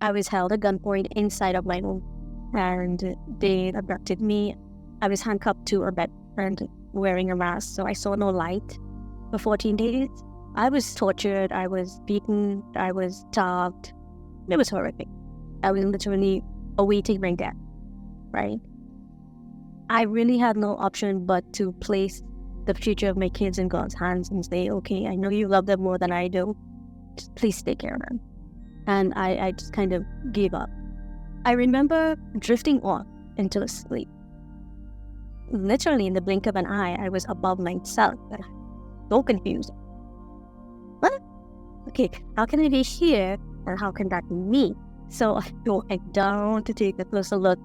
I was held at gunpoint inside of my home, and they abducted me. I was handcuffed to a bed and wearing a mask, so I saw no light for 14 days. I was tortured, I was beaten, I was starved. It was horrific. I was literally awaiting my death, right? I really had no option but to place the future of my kids in God's hands and say, okay, I know you love them more than I do. Just please take care of them. And I just kind of gave up. I remember drifting off into a sleep. Literally in the blink of an eye, I was above myself. So confused. What? Okay, how can I be here? And how can that be me? So I went down to take a closer look.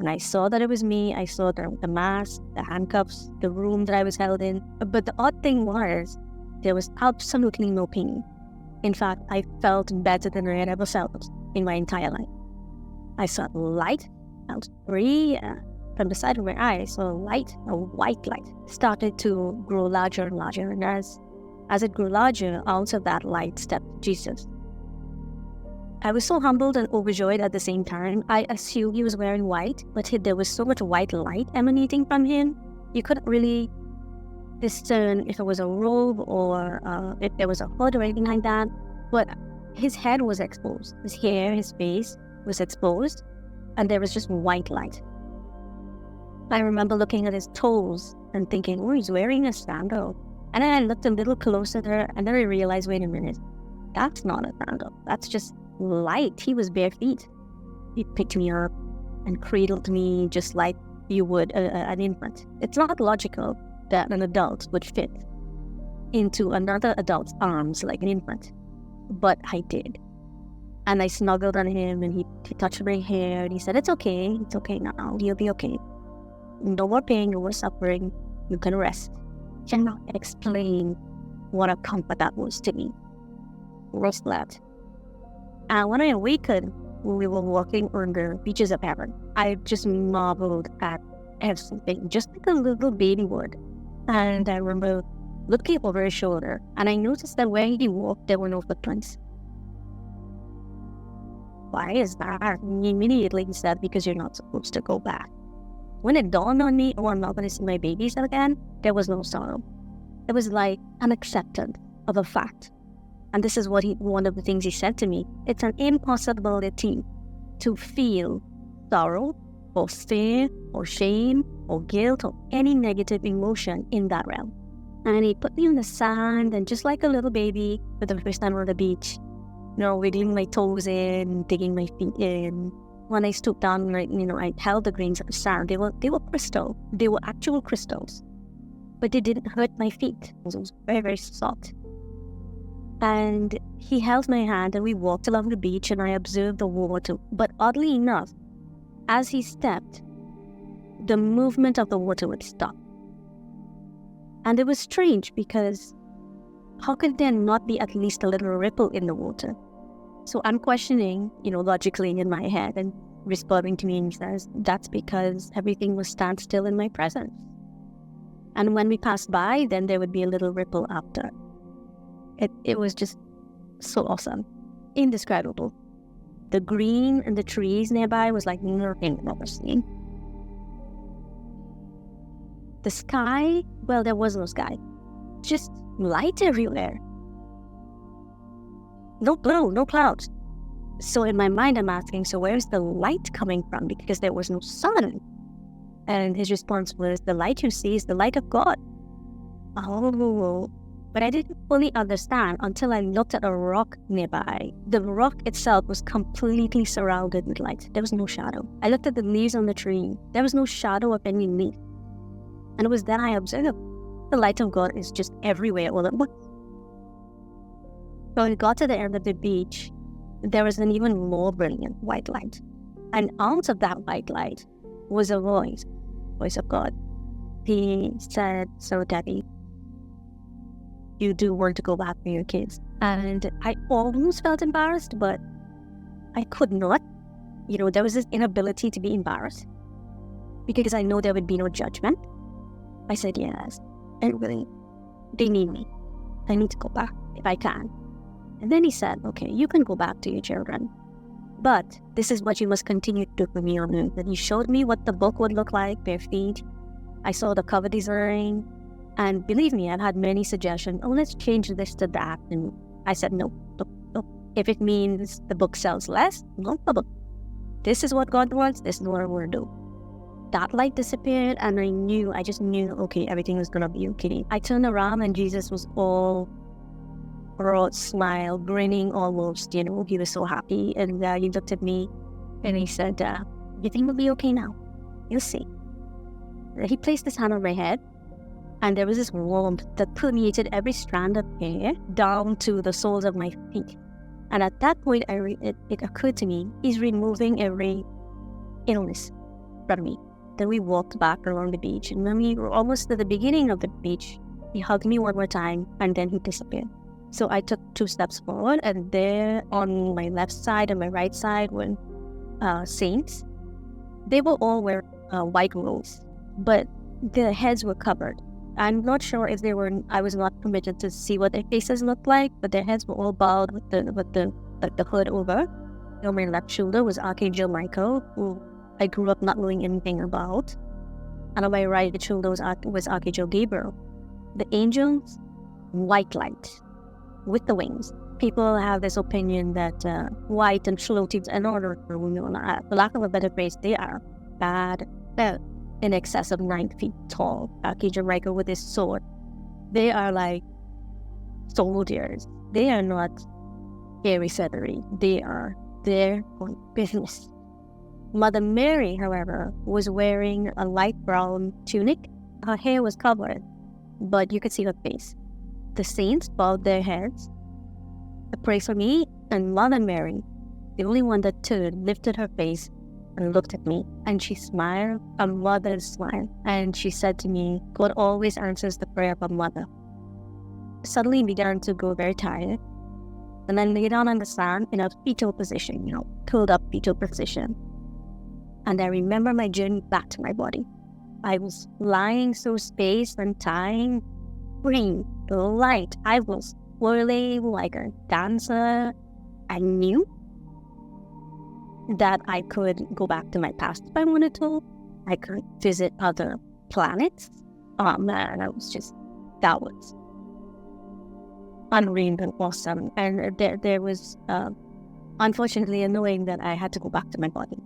And I saw that it was me. I saw the mask, the handcuffs, the room that I was held in. But the odd thing was, there was absolutely no pain. In fact, I felt better than I had ever felt in my entire life. I saw light. I was free. From the side of my eye, I saw light, a white light, started to grow larger and larger. And as it grew larger, out of that light stepped Jesus. I was so humbled and overjoyed at the same time. I assumed he was wearing white, but there was so much white light emanating from him, you couldn't really discern if it was a robe or if there was a hood or anything like that. But his head was exposed. His hair, his face was exposed, and there was just white light. I remember looking at his toes and thinking, oh, he's wearing a sandal. And then I looked a little closer there, and then I realized, wait a minute, that's not a sandal. That's just light. He was bare feet. He picked me up and cradled me just like you would an infant. It's not logical that an adult would fit into another adult's arms like an infant, but I did. And I snuggled on him, and he touched my hair, and he said, it's okay now, you'll be okay. No more pain, no more suffering, you can rest. Cannot explain what a comfort that was to me. Rest that. And when I awakened, we were walking on the beaches of heaven. I just marveled at everything, just like a little baby would. And I remember looking over his shoulder, and I noticed that where he walked, there were no footprints. Why is that? Immediately he said, because you're not supposed to go back. When it dawned on me, oh, I'm not going to see my babies again, there was no sorrow. It was like an acceptance of a fact. And this is one of the things he said to me. It's an impossibility to feel sorrow or fear or shame or guilt or any negative emotion in that realm. And he put me on the sand, and just like a little baby for the first time on the beach, wiggling my toes in, digging my feet in. When I stooped down, I held the grains of the sand. They were crystal. They were actual crystals. But they didn't hurt my feet. It was very, very soft. And he held my hand, and we walked along the beach, and I observed the water. But oddly enough, as he stepped, the movement of the water would stop. And it was strange, because how could there not be at least a little ripple in the water? So I'm questioning, logically in my head, and responding to me, and he says, that's because everything was standstill in my presence. And when we passed by, then there would be a little ripple after. It was just so awesome. Indescribable. The green and the trees nearby was like nothing I've ever seen. The sky, well, there was no sky. Just light everywhere. No blue, no clouds. So in my mind, I'm asking, so where's the light coming from? Because there was no sun. And his response was, the light you see is the light of God. Oh, but I didn't fully understand until I looked at a rock nearby. The rock itself was completely surrounded with light. There was no shadow. I looked at the leaves on the tree. There was no shadow of any leaf. And it was then I observed the light of God is just everywhere all at once. When we got to the end of the beach, there was an even more brilliant white light. And out of that white light was a voice of God. He said, so Debbie, you do want to go back for your kids. And I almost felt embarrassed, but I could not. There was this inability to be embarrassed because I know there would be no judgment. I said, yes, and really, they need me. I need to go back if I can. And then he said, okay, you can go back to your children, But this is what you must continue to do for me on earth. And he showed me what the book would look like, bare feet. I saw the cover design. And believe me, I've had many suggestions. Oh, let's change this to that. And I said, no. If it means the book sells less, no problem. This is what God wants. This is what I'm going to do. That light disappeared, and I just knew, okay, everything was going to be okay. I turned around, and Jesus was all broad smile, grinning almost, he was so happy. And he looked at me, and he said, everything will be okay now. You'll see. He placed his hand on my head, and there was this warmth that permeated every strand of hair down to the soles of my feet. And at that point, it occurred to me, he's removing every illness from me. Then we walked back along the beach, and when we were almost at the beginning of the beach, he hugged me one more time, and then he disappeared. So I took 2 steps forward, and there on my left side and my right side were saints. They were all wearing white robes, but their heads were covered. I'm not sure if I was not permitted to see what their faces looked like, but their heads were all bowed with the hood over. On my left shoulder was Archangel Michael, who I grew up not knowing anything about. And on my right shoulder was Archangel Gabriel. The angels, white light with the wings. People have this opinion that white and floating and order, for lack of a better phrase, they are bad. They're in excess of 9 feet tall. Archangel Michael with his sword. They are like soldiers. They are not scary feathery. They are there for business. Mother Mary, however, was wearing a light brown tunic. Her hair was covered, but you could see her face. The saints bowed their heads to pray for me, and Mother Mary, the only one that turned, lifted her face and looked at me, and she smiled, a mother's smile, and she said to me, God always answers the prayer of a mother. Suddenly began to go very tired, and then lay down on the sand in a fetal position, curled up fetal position. And I remember my journey back to my body. I was lying so spaced and time, free, light. I was whirling like a dancer. I knew that I could go back to my past if I wanted to. I could visit other planets. Oh man, that was unreal and awesome. And there was, unfortunately, annoying that I had to go back to my body.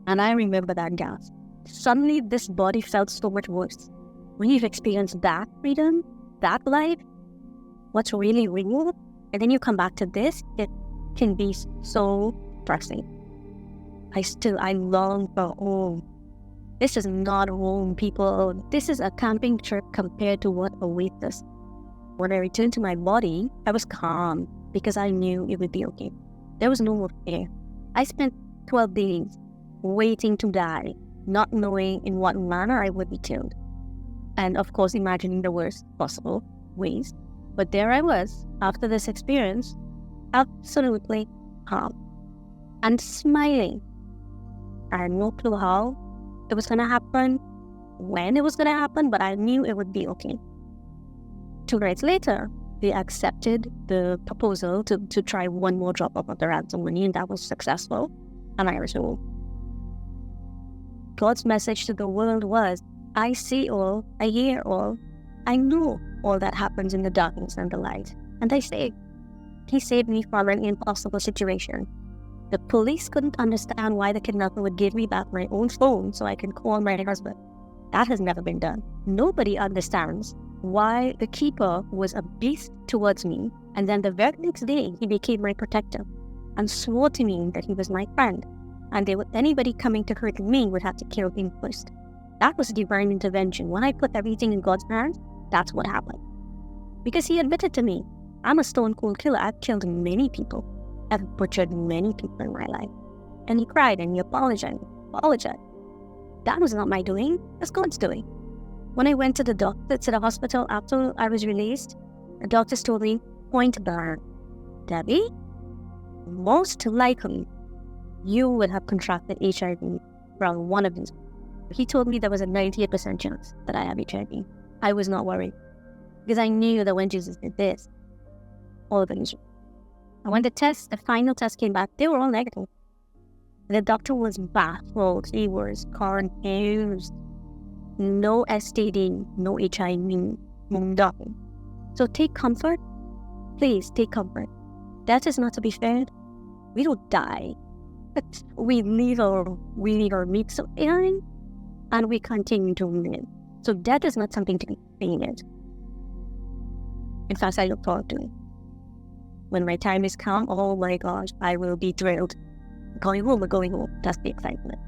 And I remember that gasp. Suddenly, this body felt so much worse. When you've experienced that freedom, that life, what's really real, and then you come back to this, it can be so depressing. I long for home. This is not home, people. This is a camping trip compared to what awaits us. When I returned to my body, I was calm because I knew it would be okay. There was no more fear. I spent 12 days waiting to die, not knowing in what manner I would be killed. And of course, imagining the worst possible ways. But there I was, after this experience, absolutely calm and smiling. I had no clue how it was going to happen, when it was going to happen, but I knew it would be okay. 2 nights later, they accepted the proposal to try one more drop of the ransom money, and that was successful, and I was home. God's message to the world was, I see all, I hear all, I know all that happens in the darkness and the light, and I saved. He saved me from an impossible situation. The police couldn't understand why the kidnapper would give me back my own phone so I can call my husband. That has never been done. Nobody understands why the keeper was a beast towards me, and then the very next day he became my protector and swore to me that he was my friend, and anybody coming to hurt me would have to kill him first. That was divine intervention. When I put everything in God's hands, that's what happened. Because he admitted to me, I'm a stone cold killer. I've killed many people. I've butchered many people in my life. And he cried and he apologized. That was not my doing. That's God's doing. When I went to the hospital after I was released, the doctors told me, point blank, Debbie, most likely you would have contracted HIV from one of these. He told me there was a 98% chance that I have HIV. I was not worried because I knew that when Jesus did this, all of it was. And when the final test came back, they were all negative. The doctor was baffled. He was confused. No STD, no HIV, nothing. So take comfort. Please take comfort. That is not to be feared. We don't die. But we leave our meat behind and we continue to live. So that is not something to be feared. In fact, I look forward to it. When my time is come, oh my gosh, I will be thrilled. Going home. That's the excitement.